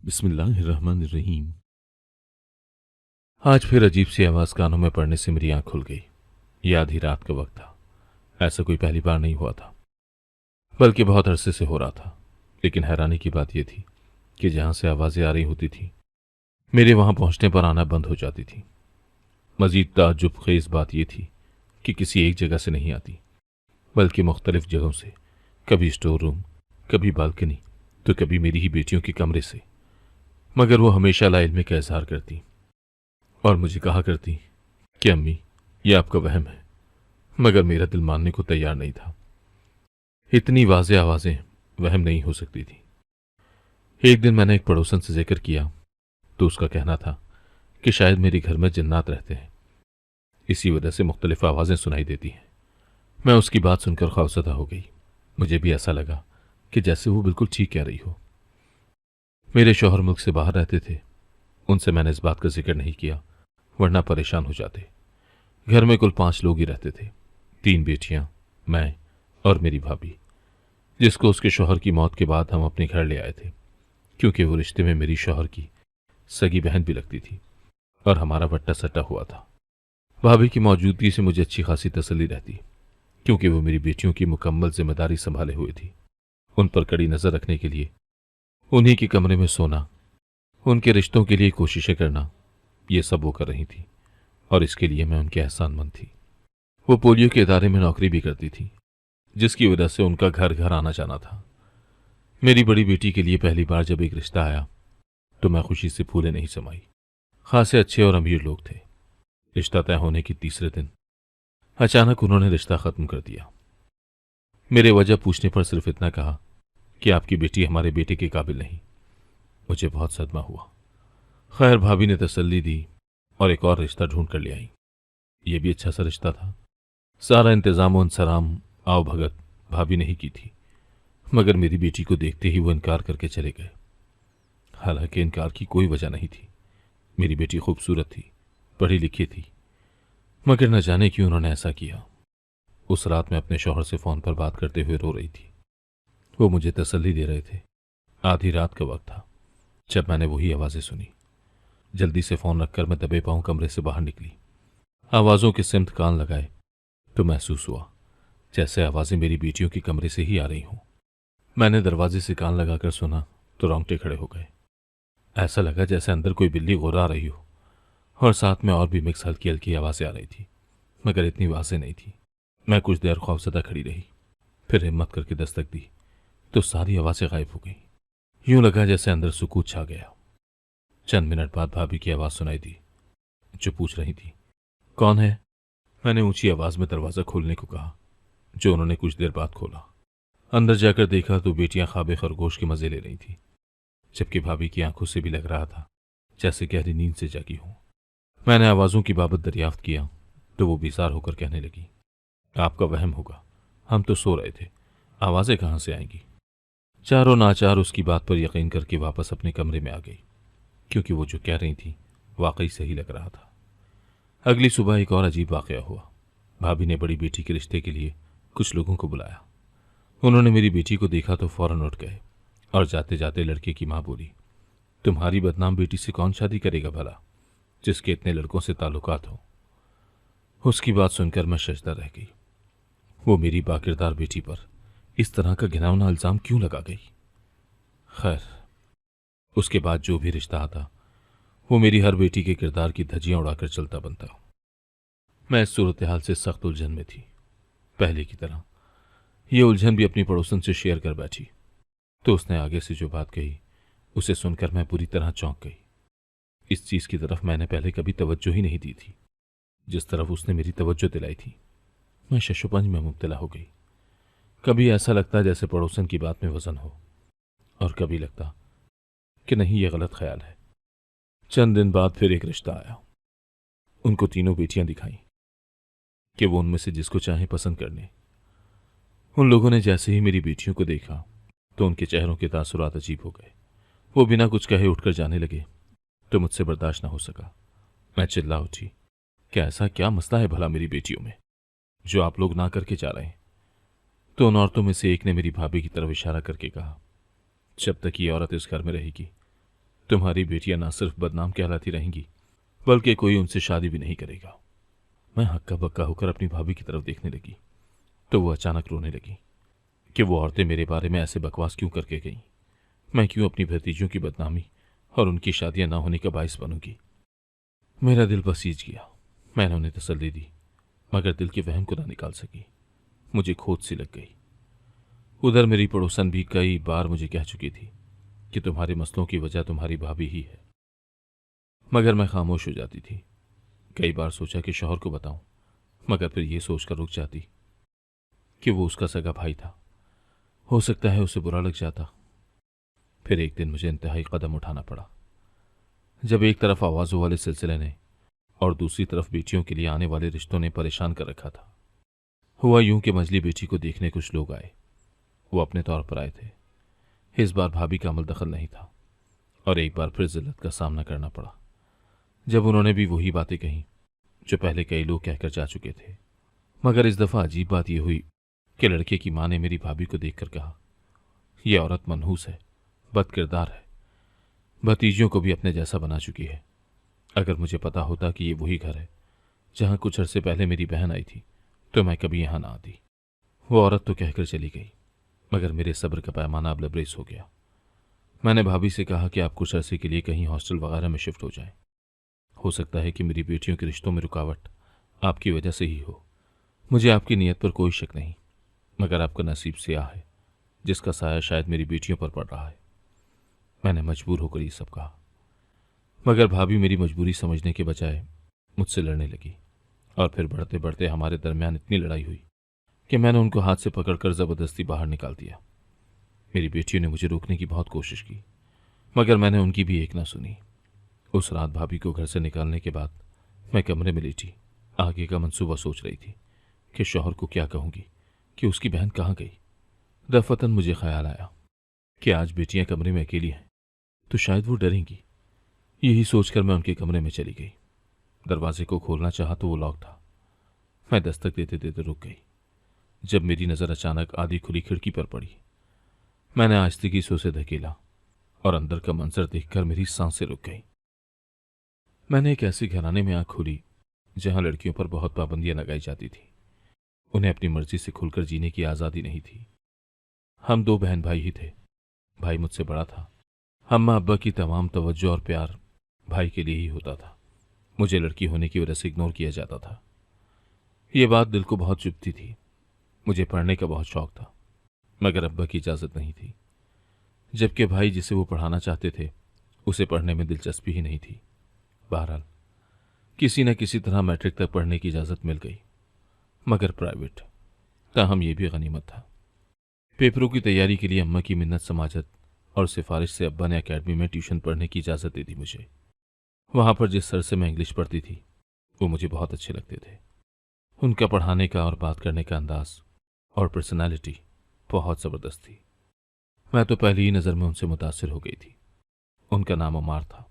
बिस्मिल्लाहिर्रहमानिर्रहीम। आज फिर अजीब सी आवाज़ कानों में पड़ने से मेरी आंख खुल गई। यह आधी रात का वक्त था। ऐसा कोई पहली बार नहीं हुआ था, बल्कि बहुत अरसे से हो रहा था। लेकिन हैरानी की बात यह थी कि जहां से आवाज़ें आ रही होती थी, मेरे वहां पहुंचने पर आना बंद हो जाती थी। मजीद ताज्जुब खेज बात यह थी कि किसी एक जगह से नहीं आती, बल्कि मुख्तलिफ जगहों से। कभी स्टोर रूम, कभी बालकनी, तो कभी मेरी ही बेटियों के कमरे से। मगर वो हमेशा लाइल्मी का इजहार करती और मुझे कहा करती कि अम्मी, ये आपका वहम है। मगर मेरा दिल मानने को तैयार नहीं था। इतनी वाज़ेह आवाज़ें वहम नहीं हो सकती थी। एक दिन मैंने एक पड़ोसन से जिक्र किया तो उसका कहना था कि शायद मेरे घर में जिन्नात रहते हैं, इसी वजह से मुख्तलिफ आवाज़ें सुनाई देती हैं। मैं उसकी बात सुनकर खौफजदा हो गई। मुझे भी ऐसा लगा कि जैसे वो बिल्कुल ठीक कह रही हो। मेरे शौहर मुल्क से बाहर रहते थे। उनसे मैंने इस बात का जिक्र नहीं किया, वरना परेशान हो जाते। घर में कुल 5 लोग ही रहते थे, 3 बेटियां, मैं और मेरी भाभी, जिसको उसके शौहर की मौत के बाद हम अपने घर ले आए थे, क्योंकि वो रिश्ते में मेरी शौहर की सगी बहन भी लगती थी और हमारा बट्टा सट्टा हुआ था। भाभी की मौजूदगी से मुझे अच्छी खासी तसल्ली रहती, क्योंकि वो मेरी बेटियों की मुकम्मल जिम्मेदारी संभाले हुए थी। उन पर कड़ी नजर रखने के लिए उन्हीं के कमरे में सोना, उनके रिश्तों के लिए कोशिशें करना, ये सब वो कर रही थी और इसके लिए मैं उनके एहसानमंद थी। वो पोलियो के इदारे में नौकरी भी करती थी, जिसकी वजह से उनका घर घर आना जाना था। मेरी बड़ी बेटी के लिए पहली बार जब एक रिश्ता आया तो मैं खुशी से फूले नहीं समाई। खासे अच्छे और अमीर लोग थे। रिश्ता तय होने के तीसरे दिन अचानक उन्होंने रिश्ता खत्म कर दिया। मेरे वजह पूछने पर सिर्फ इतना कहा कि आपकी बेटी हमारे बेटे के काबिल नहीं। मुझे बहुत सदमा हुआ। खैर, भाभी ने तसल्ली दी और एक और रिश्ता ढूंढ कर ले आई। ये भी अच्छा सा रिश्ता था। सारा इंतजाम इंसराम आओ भगत भाभी ने ही की थी, मगर मेरी बेटी को देखते ही वो इनकार करके चले गए। हालांकि इनकार की कोई वजह नहीं थी। मेरी बेटी खूबसूरत थी, पढ़ी लिखी थी, मगर न जाने क्यों उन्होंने ऐसा किया। उस रात मैं अपने शौहर से फोन पर बात करते हुए रो रही थी। वो मुझे तसल्ली दे रहे थे। आधी रात का वक्त था जब मैंने वही आवाजें सुनी। जल्दी से फोन रखकर मैं दबे पांव कमरे से बाहर निकली। आवाजों के सिमत कान लगाए तो महसूस हुआ जैसे आवाजें मेरी बेटियों के कमरे से ही आ रही हों। मैंने दरवाजे से कान लगाकर सुना तो रोंगटे खड़े हो गए। ऐसा लगा जैसे अंदर कोई बिल्ली गुर्रा रही हो, और साथ में और भी मिक्स हल्की हल्की आवाजें आ रही थी, मगर इतनी वाज़ेह नहीं थी। मैं कुछ देर खौफजदा खड़ी रही, फिर हिम्मत करके दस्तक दी तो सारी आवाजें गायब हो गई। यूं लगा जैसे अंदर सुकूत छा गया। चंद मिनट बाद भाभी की आवाज सुनाई दी, जो पूछ रही थी, कौन है? मैंने ऊंची आवाज में दरवाजा खोलने को कहा, जो उन्होंने कुछ देर बाद खोला। अंदर जाकर देखा तो बेटियां ख्वाबे खरगोश के मजे ले रही थी, जबकि भाभी की आंखों से भी लग रहा था जैसे गहरी नींद से जागी हो। मैंने आवाजों की बाबत दरियाफ्त किया तो वो बेजार होकर कहने लगी, आपका वहम होगा, हम तो सो रहे थे, आवाजें कहां से आएंगी? चारों नाचार उसकी बात पर यकीन करके वापस अपने कमरे में आ गई, क्योंकि वो जो कह रही थी वाकई सही लग रहा था। अगली सुबह एक और अजीब वाकया हुआ। भाभी ने बड़ी बेटी के रिश्ते के लिए कुछ लोगों को बुलाया। उन्होंने मेरी बेटी को देखा तो फौरन उठ गए और जाते जाते लड़के की मां बोली, तुम्हारी बदनाम बेटी से कौन शादी करेगा भला, जिसके इतने लड़कों से ताल्लुकात हो? उसकी बात सुनकर मैं शजदा रह गई। वो मेरी बाकिरदार बेटी पर इस तरह का घिनौना इल्जाम क्यों लगा गई? खैर, उसके बाद जो भी रिश्ता आता वो मेरी हर बेटी के किरदार की धज्जियां उड़ाकर चलता बनता। मैं इस सूरत हाल से सख्त उलझन में थी। पहले की तरह ये उलझन भी अपनी पड़ोसन से शेयर कर बैठी तो उसने आगे से जो बात कही उसे सुनकर मैं पूरी तरह चौंक गई। इस चीज की तरफ मैंने पहले कभी तवज्जो ही नहीं दी थी जिस तरफ उसने मेरी तवज्जो दिलाई थी। मैं शशोपंज में मुब्तला हो गई। कभी ऐसा लगता जैसे पड़ोसन की बात में वजन हो, और कभी लगता कि नहीं, ये गलत ख्याल है। चंद दिन बाद फिर एक रिश्ता आया। उनको तीनों बेटियां दिखाई कि वो उनमें से जिसको चाहे पसंद करने। उन लोगों ने जैसे ही मेरी बेटियों को देखा तो उनके चेहरों के तासुरात अजीब हो गए। वो बिना कुछ कहे उठकर जाने लगे तो मुझसे बर्दाश्त न हो सका। मैं चिल्ला उठी, क्या ऐसा क्या मसला है भला मेरी बेटियों में जो आप लोग ना करके जा रहे हैं? तो उन औरतों में से एक ने मेरी भाभी की तरफ इशारा करके कहा, जब तक ये औरत इस घर में रहेगी तुम्हारी बेटियां ना सिर्फ बदनाम कहलाती रहेंगी, बल्कि कोई उनसे शादी भी नहीं करेगा। मैं हक्का बक्का होकर अपनी भाभी की तरफ देखने लगी तो वो अचानक रोने लगी कि वो औरतें मेरे बारे में ऐसे बकवास क्यों करके गईं। मैं क्यों अपनी भतीजों की बदनामी और उनकी शादियां ना होने का बायस बनूंगी। मेरा दिल बसीज गया। मैंने उन्हें तसल्ली दी, मगर दिल के वहम को ना निकाल सकी। मुझे खोज सी लग गई। उधर मेरी पड़ोसन भी कई बार मुझे कह चुकी थी कि तुम्हारे मसलों की वजह तुम्हारी भाभी ही है, मगर मैं खामोश हो जाती थी। कई बार सोचा कि शौहर को बताऊं, मगर फिर ये सोचकर रुक जाती कि वो उसका सगा भाई था, हो सकता है उसे बुरा लग जाता। फिर एक दिन मुझे इंतहाई कदम उठाना पड़ा। जब एक तरफ आवाज़ों वाले सिलसिले ने और दूसरी तरफ बेटियों के लिए आने वाले रिश्तों ने परेशान कर रखा था। हुआ यूं कि मंझली बेटी को देखने कुछ लोग आए। वो अपने तौर पर आए थे। इस बार भाभी का अमल दखल नहीं था और एक बार फिर जिल्लत का सामना करना पड़ा जब उन्होंने भी वही बातें कहीं जो पहले कई लोग कहकर जा चुके थे। मगर इस दफ़ा अजीब बात यह हुई कि लड़के की माँ ने मेरी भाभी को देखकर कहा, यह औरत मनहूस है, बदकिरदार है, भतीजियों को भी अपने जैसा बना चुकी है। अगर मुझे पता होता कि ये वही घर है जहां कुछ अरसे पहले मेरी बहन आई थी तो मैं कभी यहां ना आती। वो औरत तो कहकर चली गई, मगर मेरे सब्र का पैमाना अब लबरेज हो गया। मैंने भाभी से कहा कि आप कुछ अरसे के लिए कहीं हॉस्टल वगैरह में शिफ्ट हो जाएं। हो सकता है कि मेरी बेटियों के रिश्तों में रुकावट आपकी वजह से ही हो। मुझे आपकी नीयत पर कोई शक नहीं, मगर आपका नसीब स्याह है जिसका साया शायद मेरी बेटियों पर पड़ रहा है। मैंने मजबूर होकर ये सब कहा, मगर भाभी मेरी मजबूरी समझने के बजाय मुझसे लड़ने लगी और फिर बढ़ते बढ़ते हमारे दरमियान इतनी लड़ाई हुई कि मैंने उनको हाथ से पकड़कर जबरदस्ती बाहर निकाल दिया। मेरी बेटियों ने मुझे रोकने की बहुत कोशिश की, मगर मैंने उनकी भी एक ना सुनी। उस रात भाभी को घर से निकालने के बाद मैं कमरे में लेटी आगे का मंसूबा सोच रही थी कि शौहर को क्या कहूंगी कि उसकी बहन कहाँ गई। दफतन मुझे ख्याल आया कि आज बेटियां कमरे में अकेली हैं तो शायद वो डरेंगी। यही सोचकर मैं उनके कमरे में चली गई। दरवाजे को खोलना चाहा तो वो लॉक था। मैं दस्तक देते देते रुक गई जब मेरी नज़र अचानक आधी खुली खिड़की पर पड़ी। मैंने आहिस्तगी से उसे धकेला और अंदर का मंजर देखकर मेरी सांसें रुक गईं। मैंने एक ऐसे घराने में आंख खोली जहां लड़कियों पर बहुत पाबंदियां लगाई जाती थी। उन्हें अपनी मर्जी से खुलकर जीने की आज़ादी नहीं थी। हम दो बहन भाई ही थे। भाई मुझसे बड़ा था। अम्मा अब्बा की तमाम तवज्जो और प्यार भाई के लिए ही होता था। मुझे लड़की होने की वजह से इग्नोर किया जाता था। ये बात दिल को बहुत चुभती थी। मुझे पढ़ने का बहुत शौक था, मगर अब्बा की इजाज़त नहीं थी, जबकि भाई जिसे वो पढ़ाना चाहते थे उसे पढ़ने में दिलचस्पी ही नहीं थी। बहरहाल किसी न किसी तरह मैट्रिक तक पढ़ने की इजाज़त मिल गई, मगर प्राइवेट। ताहम ये भी गनीमत था। पेपरों की तैयारी के लिए अम्मा की मिन्नत समाजत और सिफारिश से अब्बा ने एकेडमी में ट्यूशन पढ़ने की इजाज़त दे दी मुझे। वहाँ पर जिस सर से मैं इंग्लिश पढ़ती थी वो मुझे बहुत अच्छे लगते थे। उनका पढ़ाने का और बात करने का अंदाज और पर्सनालिटी बहुत ज़बरदस्त थी। मैं तो पहली ही नज़र में उनसे मुतासिर हो गई थी। उनका नाम अमार था।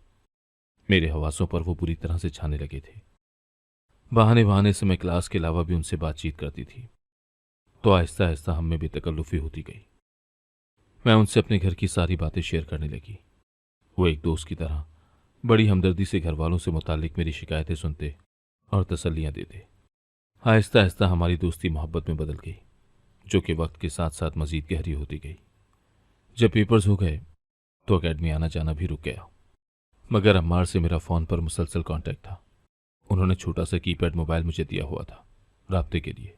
मेरे हवासों पर वो बुरी तरह से छाने लगे थे। बहाने बहाने से मैं क्लास के अलावा भी उनसे बातचीत करती थी, तो आहिस्ता आहिस्ता हम में भी तकल्लुफ़ी होती गई। मैं उनसे अपने घर की सारी बातें शेयर करने लगी। वो एक दोस्त की तरह बड़ी हमदर्दी से घर वालों से मुतालिक मेरी शिकायतें सुनते और तसल्लियाँ देते। आहिस्ता आहिस्ता हमारी दोस्ती मोहब्बत में बदल गई, जो कि वक्त के साथ साथ मज़ीद गहरी होती गई। जब पेपर्स हो गए तो अकेडमी आना जाना भी रुक गया, मगर अम्मार से मेरा फ़ोन पर मुसलसल कांटेक्ट था। उन्होंने छोटा सा कीपैड मोबाइल मुझे दिया हुआ था राब्ते के लिए।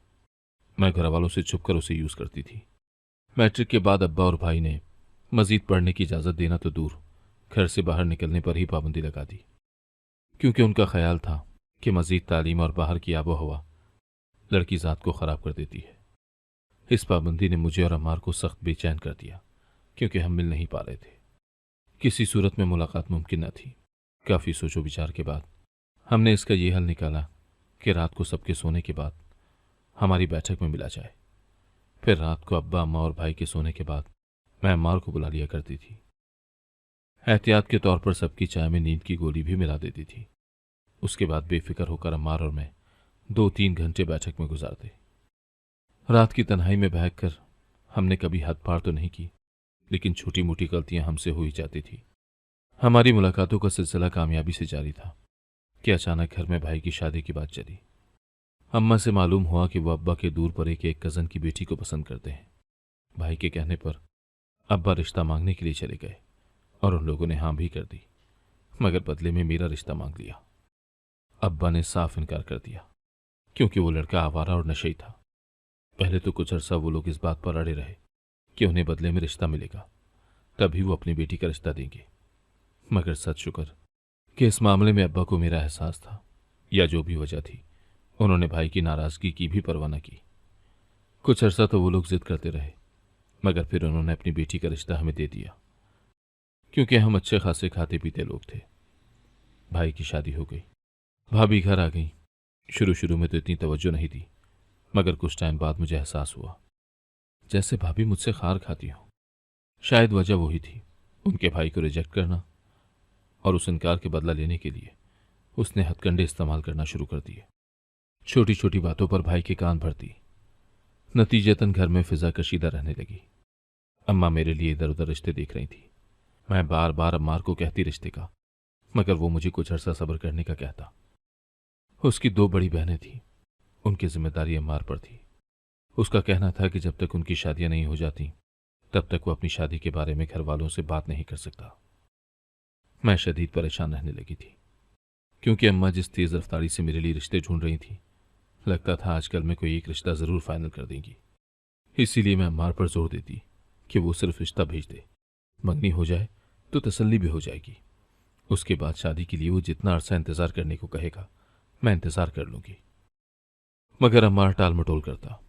मैं घर वालों से छुपकर उसे यूज़ करती थी। मैट्रिक के बाद अब्बा और भाई ने मज़ीद पढ़ने की इजाज़त देना तो दूर, घर से बाहर निकलने पर ही पाबंदी लगा दी, क्योंकि उनका ख्याल था कि मज़ीद तालीम और बाहर की आबो हवा लड़की ज़ात को ख़राब कर देती है। इस पाबंदी ने मुझे और अम्मार को सख्त बेचैन कर दिया, क्योंकि हम मिल नहीं पा रहे थे। किसी सूरत में मुलाकात मुमकिन न थी। काफ़ी सोचो विचार के बाद हमने इसका ये हल निकाला कि रात को सबके सोने के बाद हमारी बैठक में मिला जाए। फिर रात को अब्बा अम्मा और भाई के सोने के बाद मैं अम्मार को बुला लिया करती थी। एहतियात के तौर पर सबकी चाय में नींद की गोली भी मिला देती थी। उसके बाद बेफिक्र होकर अम्मार और मैं 2-3 घंटे बैठक में गुजारते। रात की तन्हाई में बहकर हमने कभी हद पार तो नहीं की, लेकिन छोटी मोटी गलतियां हमसे हो ही जाती थी। हमारी मुलाकातों का सिलसिला कामयाबी से जारी था कि अचानक घर में भाई की शादी की बात चली। अम्मा से मालूम हुआ कि वो अब्बा के दूर परे के एक कज़न की बेटी को पसंद करते हैं। भाई के कहने पर अब्बा रिश्ता मांगने के लिए चले गए और उन लोगों ने हाँ भी कर दी, मगर बदले में मेरा रिश्ता मांग लिया। अब्बा ने साफ इनकार कर दिया क्योंकि वो लड़का आवारा और नशेई था। पहले तो कुछ अरसा वो लोग इस बात पर अड़े रहे कि उन्हें बदले में रिश्ता मिलेगा, तभी वो अपनी बेटी का रिश्ता देंगे। मगर सच शुक्र कि इस मामले में अब्बा को मेरा एहसास था, या जो भी वजह थी, उन्होंने भाई की नाराजगी की भी परवाह न की। कुछ अरसा तो वो लोग जिद करते रहे, मगर फिर उन्होंने अपनी बेटी का रिश्ता हमें दे दिया क्योंकि हम अच्छे खासे खाते पीते लोग थे। भाई की शादी हो गई, भाभी घर आ गई। शुरू शुरू में तो इतनी तवज्जो नहीं दी, मगर कुछ टाइम बाद मुझे एहसास हुआ जैसे भाभी मुझसे खार खाती हो। शायद वजह वही थी, उनके भाई को रिजेक्ट करना, और उस इनकार के बदला लेने के लिए उसने हथकंडे इस्तेमाल करना शुरू कर दिए। छोटी छोटी बातों पर भाई के कान भरती। नतीजतन घर में फिजा कशीदा रहने लगी। अम्मा मेरे लिए इधर उधर रिश्ते देख रही थी। मैं बार बार अम्मार को कहती रिश्ते का, मगर वो मुझे कुछ अरसा सब्र करने का कहता। उसकी 2 बड़ी बहनें थीं, उनकी जिम्मेदारी अम्मार पर थी। उसका कहना था कि जब तक उनकी शादियां नहीं हो जाती तब तक वो अपनी शादी के बारे में घर वालों से बात नहीं कर सकता। मैं शदीद परेशान रहने लगी थी क्योंकि अम्मा जिस तेज रफ्तारी से मेरे लिए रिश्ते ढूंढ रही थी, लगता था आजकल में कोई एक रिश्ता जरूर फाइनल कर देंगी। इसीलिए मैं अम्मार पर जोर देती कि वो सिर्फ रिश्ता भेज दे, मंगनी हो जाए तो तसल्ली भी हो जाएगी। उसके बाद शादी के लिए वो जितना अरसा इंतजार करने को कहेगा मैं इंतजार कर लूंगी। मगर अम्मार टाल मटोल करता।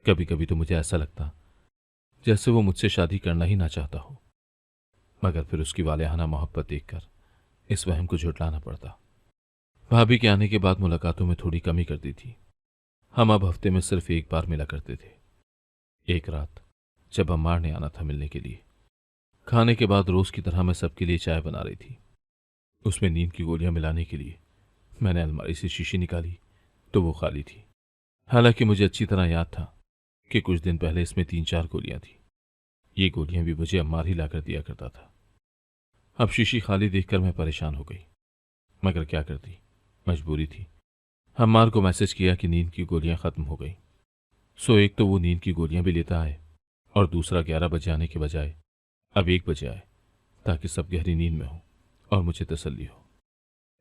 कभी कभी तो मुझे ऐसा लगता जैसे वो मुझसे शादी करना ही ना चाहता हो, मगर फिर उसकी वालेहाना मोहब्बत देखकर इस वहम को झुठलाना पड़ता। भाभी के आने के बाद मुलाकातों में थोड़ी कमी कर दी थी। हम अब हफ्ते में सिर्फ एक बार मिला करते थे। एक रात जब अम्मार ने आना था मिलने के लिए, खाने के बाद रोज की तरह मैं सबके लिए चाय बना रही थी। उसमें नींद की गोलियां मिलाने के लिए मैंने अलमारी से शीशी निकाली तो वो खाली थी। हालांकि मुझे अच्छी तरह याद था कि कुछ दिन पहले इसमें 3-4 गोलियां थी। ये गोलियां भी मुझे अम्मार ही लाकर दिया करता था। अब शीशी खाली देखकर मैं परेशान हो गई, मगर क्या करती, मजबूरी थी। अम्मार को मैसेज किया कि नींद की गोलियां खत्म हो गई। सो एक तो वो नींद की गोलियां भी लेता आए और दूसरा 11 बजे आने के बजाय अब 1 बजे आए, ताकि सब गहरी नींद में हो और मुझे तसल्ली हो।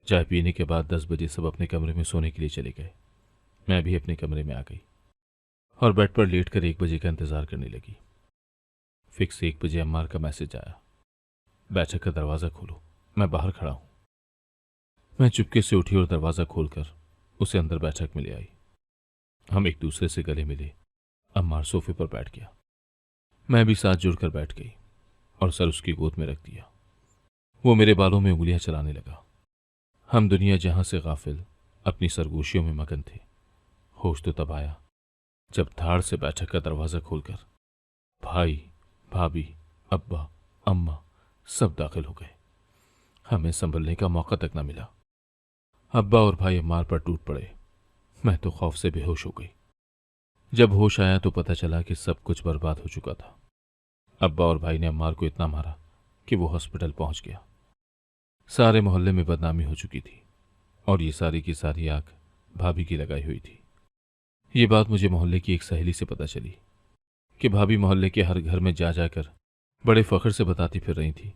चाय पीने के बाद 10 बजे सब अपने कमरे में सोने के लिए चले गए। मैं भी अपने कमरे में आ गई और बेड पर लेटकर 1 बजे का इंतजार करने लगी। फिक्स 1 बजे अम्मार का मैसेज आया, बैठक का दरवाज़ा खोलो, मैं बाहर खड़ा हूं। मैं चुपके से उठी और दरवाज़ा खोलकर उसे अंदर बैठक में ले आई। हम एक दूसरे से गले मिले। अम्मार सोफे पर बैठ गया, मैं भी साथ जुड़कर बैठ गई और सर उसकी गोद में रख दिया। वो मेरे बालों में उंगलियां चलाने लगा। हम दुनिया जहां से गाफिल अपनी सरगोशियों में मगन थे। होश तो तब आया जब धाड़ से बैठक का दरवाज़ा खोलकर भाई, भाभी, अब्बा, अम्मा सब दाखिल हो गए। हमें संभलने का मौका तक न मिला। अब्बा और भाई अम्मार पर टूट पड़े। मैं तो खौफ से बेहोश हो गई। जब होश आया तो पता चला कि सब कुछ बर्बाद हो चुका था। अब्बा और भाई ने अम्मार को इतना मारा कि वो हॉस्पिटल पहुंच गया। सारे मोहल्ले में बदनामी हो चुकी थी और ये सारी की सारी आग भाभी की लगाई हुई थी। ये बात मुझे मोहल्ले की एक सहेली से पता चली कि भाभी मोहल्ले के हर घर में जा जाकर बड़े फख्र से बताती फिर रही थी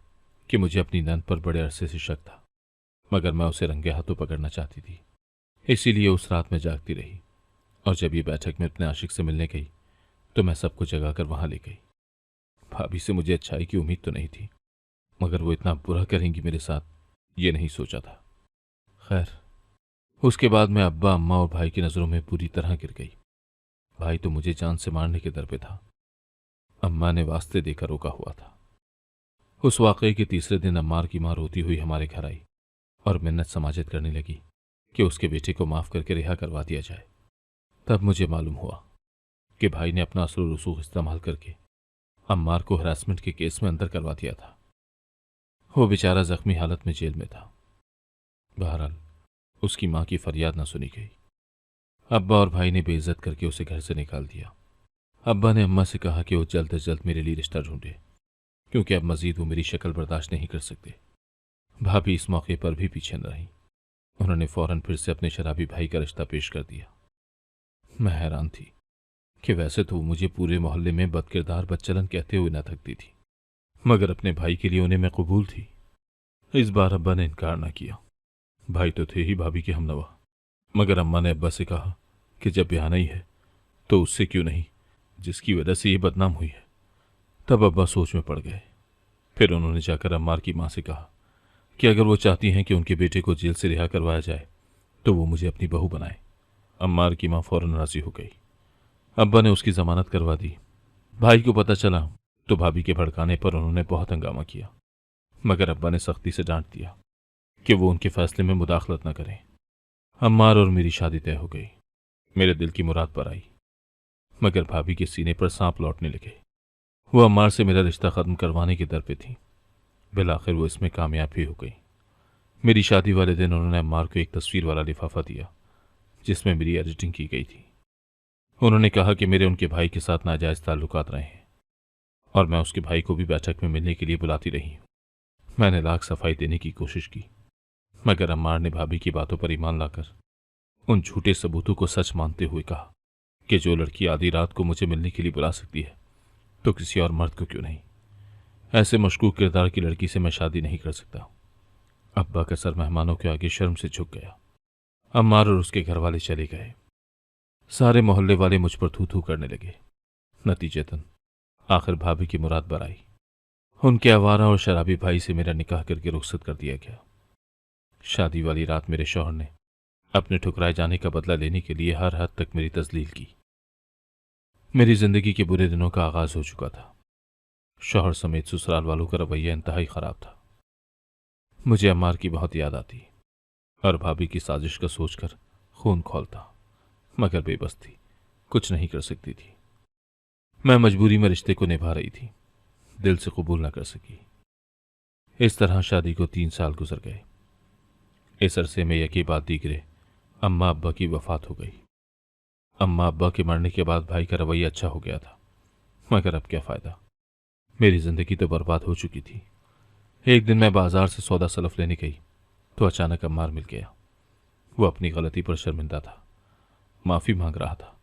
कि मुझे अपनी नंद पर बड़े अरसे से शक था, मगर मैं उसे रंगे हाथों पकड़ना चाहती थी। इसीलिए उस रात में जागती रही और जब ये बैठक में अपने आशिक से मिलने गई तो मैं सबको जगाकर वहां ले गई। भाभी से मुझे अच्छाई की उम्मीद तो नहीं थी, मगर वो इतना बुरा करेंगी मेरे साथ ये नहीं सोचा था। खैर, उसके बाद मैं अब्बा, अम्मा और भाई की नज़रों में पूरी तरह गिर गई। भाई तो मुझे जान से मारने के दर पे था। अम्मा ने वास्ते देकर रोका हुआ था। उस वाकये के तीसरे दिन अम्मार की मां रोती हुई हमारे घर आई और मिन्नत समाजत करने लगी कि उसके बेटे को माफ करके रिहा करवा दिया जाए। तब मुझे मालूम हुआ कि भाई ने अपना असर रसूख इस्तेमाल करके अम्मार को हरासमेंट के केस में अंदर करवा दिया था। वो बेचारा जख्मी हालत में जेल में था। बहरहाल उसकी मां की फरियाद न सुनी गई। अब्बा और भाई ने बेइज्जत करके उसे घर से निकाल दिया। अब्बा ने अम्मा से कहा कि वो जल्द अज जल्द मेरे लिए रिश्ता ढूंढे, क्योंकि अब मजीद वो मेरी शक्ल बर्दाश्त नहीं कर सकते। भाभी इस मौके पर भी पीछे न रही। उन्होंने फौरन फिर से अपने शराबी भाई का रिश्ता पेश कर दिया। मैं हैरान थी कि वैसे तो वो मुझे पूरे मोहल्ले में बदकिरदार बदचलन कहते हुए न थकती थी, मगर अपने भाई के लिए उन्हें मैं कबूल थी। इस बार अब्बा ने इनकार न किया। भाई तो थे ही भाभी के हमनवा, मगर अम्मा ने अब्बा से कहा कि जब ब्याह ही है तो उससे क्यों नहीं जिसकी वजह से ये बदनाम हुई है। तब अब्बा सोच में पड़ गए। फिर उन्होंने जाकर अम्मार की माँ से कहा कि अगर वो चाहती हैं कि उनके बेटे को जेल से रिहा करवाया जाए तो वो मुझे अपनी बहू बनाए। अम्मार की माँ फौरन राजी हो गई। अब्बा ने उसकी जमानत करवा दी। भाई को पता चला तो भाभी के भड़काने पर उन्होंने बहुत हंगामा किया, मगर अब्बा ने सख्ती से डांट दिया कि वो उनके फैसले में मुदाखलत न करें। अम्मार और मेरी शादी तय हो गई। मेरे दिल की मुराद पर आई, मगर भाभी के सीने पर सांप लौटने लगे। वो अम्मार से मेरा रिश्ता खत्म करवाने की दर पे थी। बिलाखिर वो इसमें कामयाब भी हो गई। मेरी शादी वाले दिन उन्होंने अम्मार को एक तस्वीर वाला लिफाफा दिया जिसमें मेरी एडिटिंग की गई थी। उन्होंने कहा कि मेरे उनके भाई के साथ नाजायज ताल्लुकात रहे हैं और मैं उसके भाई को भी बैठक में मिलने के लिए बुलाती रही हूँ। मैंने लाख सफाई देने की कोशिश की, मगर अम्मार ने भाभी की बातों पर ईमान लाकर उन झूठे सबूतों को सच मानते हुए कहा कि जो लड़की आधी रात को मुझे मिलने के लिए बुला सकती है तो किसी और मर्द को क्यों नहीं। ऐसे मशकूक किरदार की लड़की से मैं शादी नहीं कर सकता। अब्बा का सर मेहमानों के आगे शर्म से झुक गया। अम्मार और उसके घर वाले चले गए। सारे मोहल्ले वाले मुझ पर थू थू करने लगे। नतीजतन आखिर भाभी की मुराद बर आई। उनके आवारा और शराबी भाई से मेरा निकाह करके रुखसत कर दिया गया। शादी वाली रात मेरे शौहर ने अपने ठुकराए जाने का बदला लेने के लिए हर हद तक मेरी तजलील की। मेरी जिंदगी के बुरे दिनों का आगाज हो चुका था। शौहर समेत ससुराल वालों का रवैया इंतहाई खराब था। मुझे अम्मार की बहुत याद आती और भाभी की साजिश का सोचकर खून खौलता, मगर बेबस थी, कुछ नहीं कर सकती थी। मैं मजबूरी में रिश्ते को निभा रही थी, दिल से कबूल न कर सकी। इस तरह शादी को 3 साल गुजर गए। इस अरसे में यकी बाद दीगरे अम्मा अब्बा की वफात हो गई। अम्मा अब्बा के मरने के बाद भाई का रवैया अच्छा हो गया था, मगर अब क्या फायदा, मेरी जिंदगी तो बर्बाद हो चुकी थी। एक दिन मैं बाजार से सौदा सलफ लेने गई तो अचानक अम्मार मिल गया। वो अपनी गलती पर शर्मिंदा था, माफी मांग रहा था।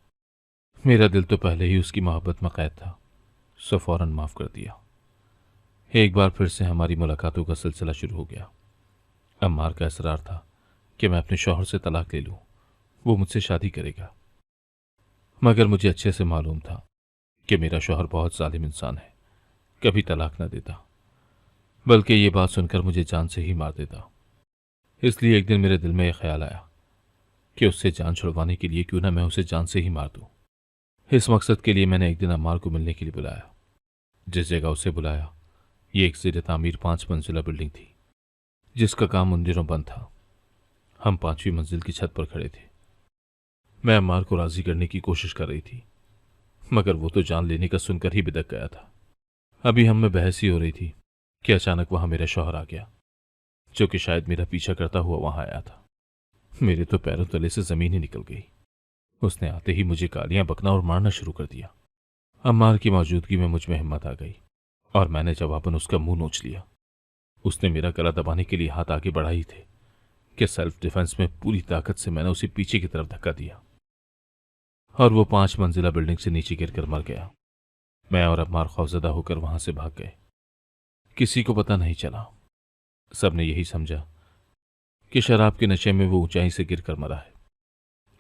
मेरा दिल तो पहले ही उसकी मोहब्बत में कैद था, सो फौरन माफ कर दिया। एक बार फिर से हमारी मुलाकातों का सिलसिला शुरू हो गया। अम्मार का इसरार था कि मैं अपने शौहर से तलाक ले लूं, वो मुझसे शादी करेगा। मगर मुझे अच्छे से मालूम था कि मेरा शौहर बहुत जालिम इंसान है, कभी तलाक न देता, बल्कि ये बात सुनकर मुझे जान से ही मार देता। इसलिए एक दिन मेरे दिल में यह ख्याल आया कि उससे जान छुड़वाने के लिए क्यों ना मैं उसे जान से ही मार दूं। इस मकसद के लिए मैंने एक दिन अम्मार को मिलने के लिए बुलाया। जिस जगह उसे बुलाया ये एक ज़ेर तामीर 5 मंजिला बिल्डिंग थी, जिसका काम उन दिनों बंद था। हम 5वीं मंजिल की छत पर खड़े थे। मैं अम्मार को राजी करने की कोशिश कर रही थी, मगर वो तो जान लेने का सुनकर ही बिदक गया था। अभी हम में बहस ही हो रही थी कि अचानक वहां मेरा शौहर आ गया, जो कि शायद मेरा पीछा करता हुआ वहां आया था। मेरे तो पैरों तले से जमीन ही निकल गई। उसने आते ही मुझे गालियां बकना और मारना शुरू कर दिया। अम्मार की मौजूदगी में मुझ में हिम्मत आ गई और मैंने जवाबन उसका मुंह नोच लिया। उसने मेरा गला दबाने के लिए हाथ आगे बढ़ा ही थे कि सेल्फ डिफेंस में पूरी ताकत से मैंने उसे पीछे की तरफ धक्का दिया और वो 5 मंजिला बिल्डिंग से नीचे गिरकर मर गया। मैं और अम्मार खौफजदा होकर वहां से भाग गए। किसी को पता नहीं चला। सबने यही समझा कि शराब के नशे में वो ऊंचाई से गिरकर मरा है।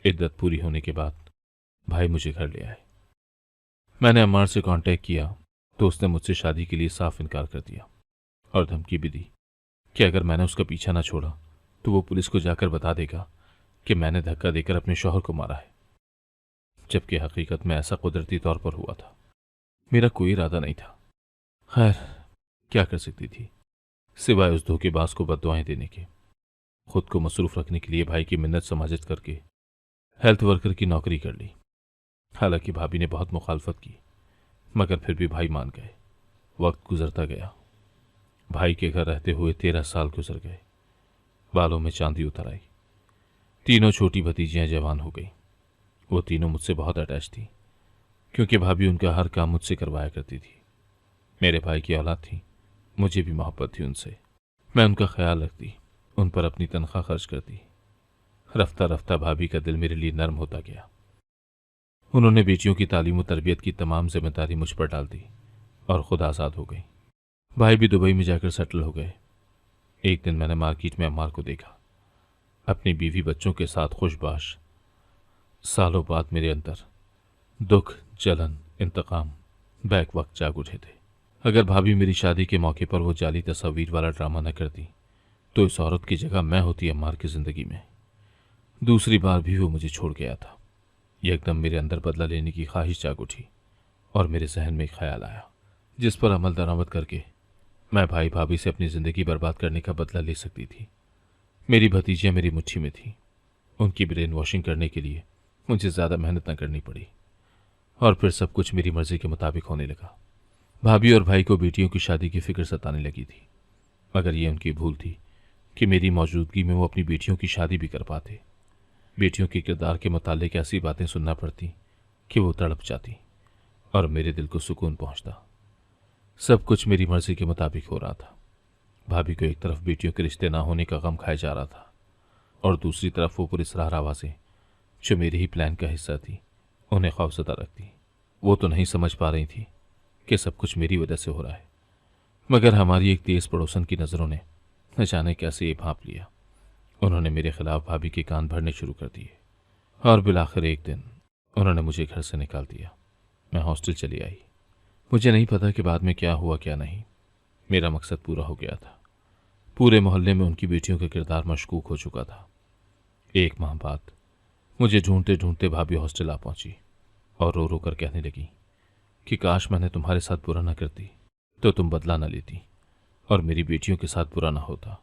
इद्दत पूरी होने के बाद भाई मुझे घर ले आए। मैंने अम्मार से कांटेक्ट किया तो उसने मुझसे शादी के लिए साफ इनकार कर दिया और धमकी भी दी कि अगर मैंने उसका पीछा ना छोड़ा तो वो पुलिस को जाकर बता देगा कि मैंने धक्का देकर अपने शौहर को मारा है, जबकि हकीकत में ऐसा कुदरती तौर पर हुआ था। मेरा कोई इरादा नहीं था। खैर, क्या कर सकती थी सिवाय उस धोखेबाज को बद्दुआएं देने के। खुद को मसरूफ रखने के लिए भाई की मिन्नत समाजत करके हेल्थ वर्कर की नौकरी कर ली। हालांकि भाभी ने बहुत मुखालफत की, मगर फिर भी भाई मान गए। वक्त गुजरता गया। भाई के घर रहते हुए 13 साल गुजर गए। बालों में चांदी उतर आई। तीनों छोटी भतीजियां जवान हो गई। वो तीनों मुझसे बहुत अटैच थी, क्योंकि भाभी उनका हर काम मुझसे करवाया करती थी। मेरे भाई की औलाद थी, मुझे भी मोहब्बत थी उनसे। मैं उनका ख्याल रखती, उन पर अपनी तनख्वाह खर्च करती। रफ्ता रफ्ता भाभी का दिल मेरे लिए नर्म होता गया। उन्होंने बेटियों की तालीम और तरबियत की तमाम जिम्मेदारी मुझ पर डाल दी और खुद आज़ाद हो गई। भाई भी दुबई में जाकर सेटल हो गए। एक दिन मैंने मार्केट में अम्मार को देखा, अपनी बीवी बच्चों के साथ खुशबाश। सालों बाद मेरे अंदर दुख, जलन, इंतकाम बैक वक्त जाग उठे थे। अगर भाभी मेरी शादी के मौके पर वो जाली तस्वीर वाला ड्रामा न करती तो इस औरत की जगह मैं होती अम्मार की जिंदगी में। दूसरी बार भी वो मुझे छोड़ गया था। एकदम मेरे अंदर बदला लेने की ख्वाहिश जाग उठी और मेरे जहन में एक ख्याल आया जिस पर अमल दरामद करके मैं भाई भाभी से अपनी जिंदगी बर्बाद करने का बदला ले सकती थी। मेरी भतीजियां मेरी मुट्ठी में थी। उनकी ब्रेन वॉशिंग करने के लिए मुझे ज़्यादा मेहनत न करनी पड़ी और फिर सब कुछ मेरी मर्जी के मुताबिक होने लगा। भाभी और भाई को बेटियों की शादी की फिक्र सताने लगी थी, मगर ये उनकी भूल थी कि मेरी मौजूदगी में वो अपनी बेटियों की शादी भी कर पाते। बेटियों के किरदार के मुतालिक ऐसी बातें सुनना पड़ती कि वो तड़प जाती और मेरे दिल को सुकून पहुंचता। सब कुछ मेरी मर्जी के मुताबिक हो रहा था। भाभी को एक तरफ बेटियों के रिश्ते ना होने का गम खाया जा रहा था और दूसरी तरफ वो पुरस्कार आवाज़ें जो मेरे ही प्लान का हिस्सा थी उन्हें खौफजदा रखती। वो तो नहीं समझ पा रही थी कि सब कुछ मेरी वजह से हो रहा है, मगर हमारी एक तेज पड़ोसन की नज़रों ने न जाने कैसे ये भांप लिया। उन्होंने मेरे खिलाफ भाभी के कान भरने शुरू कर दिए और बिलाखिर एक दिन उन्होंने मुझे घर से निकाल दिया। मैं हॉस्टल चली आई। मुझे नहीं पता कि बाद में क्या हुआ क्या नहीं। मेरा मकसद पूरा हो गया था। पूरे मोहल्ले में उनकी बेटियों का किरदार मशकूक हो चुका था। एक माह बाद मुझे ढूंढते ढूंढते भाभी हॉस्टल आ पहुंची और रो रो कर कहने लगी कि काश मैंने तुम्हारे साथ बुरा ना करती तो तुम बदला ना लेती और मेरी बेटियों के साथ बुरा ना होता।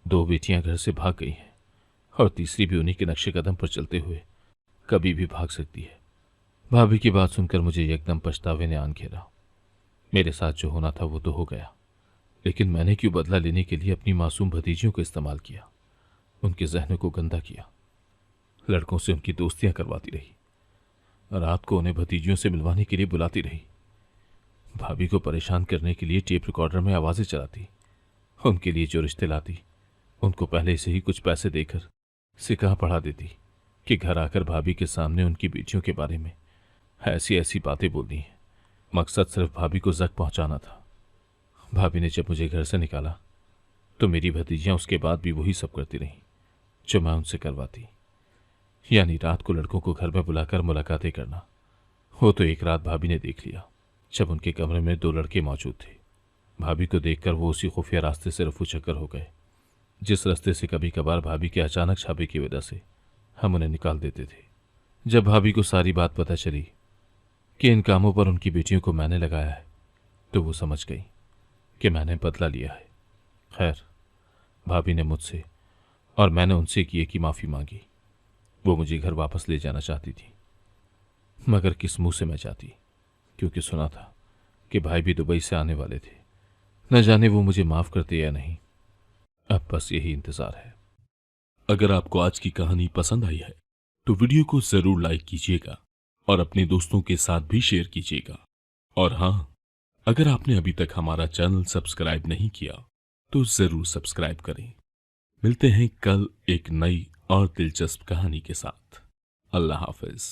2 बेटियां घर से भाग गई हैं और तीसरी भी उन्हीं के नक्शे कदम पर चलते हुए कभी भी भाग सकती है। भाभी की बात सुनकर मुझे एकदम पछतावे ने आन घेरा। मेरे साथ जो होना था वो तो हो गया, लेकिन मैंने क्यों बदला लेने के लिए अपनी मासूम भतीजियों को इस्तेमाल किया, उनके जहनों को गंदा किया, लड़कों से उनकी दोस्तियां करवाती रही, रात को उन्हें भतीजियों से मिलवाने के लिए बुलाती रही, भाभी को परेशान करने के लिए टेप रिकॉर्डर में आवाज़ें चलाती, उनके लिए जो रिश्ते लाती उनको पहले से ही कुछ पैसे देकर सिखा पढ़ा देती कि घर आकर भाभी के सामने उनकी बेटियों के बारे में ऐसी ऐसी बातें बोलनी है। मकसद सिर्फ भाभी को जख्म पहुंचाना था। भाभी ने जब मुझे घर से निकाला तो मेरी भतीजियां उसके बाद भी वही सब करती रहीं जो मैं उनसे करवाती, यानी रात को लड़कों को घर में बुलाकर मुलाकातें करना। वो तो एक रात भाभी ने देख लिया जब उनके कमरे में 2 लड़के मौजूद थे। भाभी को देखकर वो उसी खुफिया रास्ते से रफू चक्कर हो गए जिस रास्ते से कभी कभार भाभी के अचानक छापे की वजह से हम उन्हें निकाल देते थे। जब भाभी को सारी बात पता चली कि इन कामों पर उनकी बेटियों को मैंने लगाया है तो वो समझ गई कि मैंने बदला लिया है। खैर, भाभी ने मुझसे और मैंने उनसे किए की माफ़ी मांगी। वो मुझे घर वापस ले जाना चाहती थी, मगर किस मुंह से मैं जाती, क्योंकि सुना था कि भाई भी दुबई से आने वाले थे। न जाने वो मुझे माफ़ करते या नहीं। अब बस यही इंतज़ार है। अगर आपको आज की कहानी पसंद आई है तो वीडियो को जरूर लाइक कीजिएगा और अपने दोस्तों के साथ भी शेयर कीजिएगा। और हाँ, अगर आपने अभी तक हमारा चैनल सब्सक्राइब नहीं किया तो जरूर सब्सक्राइब करें। मिलते हैं कल एक नई और दिलचस्प कहानी के साथ। अल्लाह हाफिज।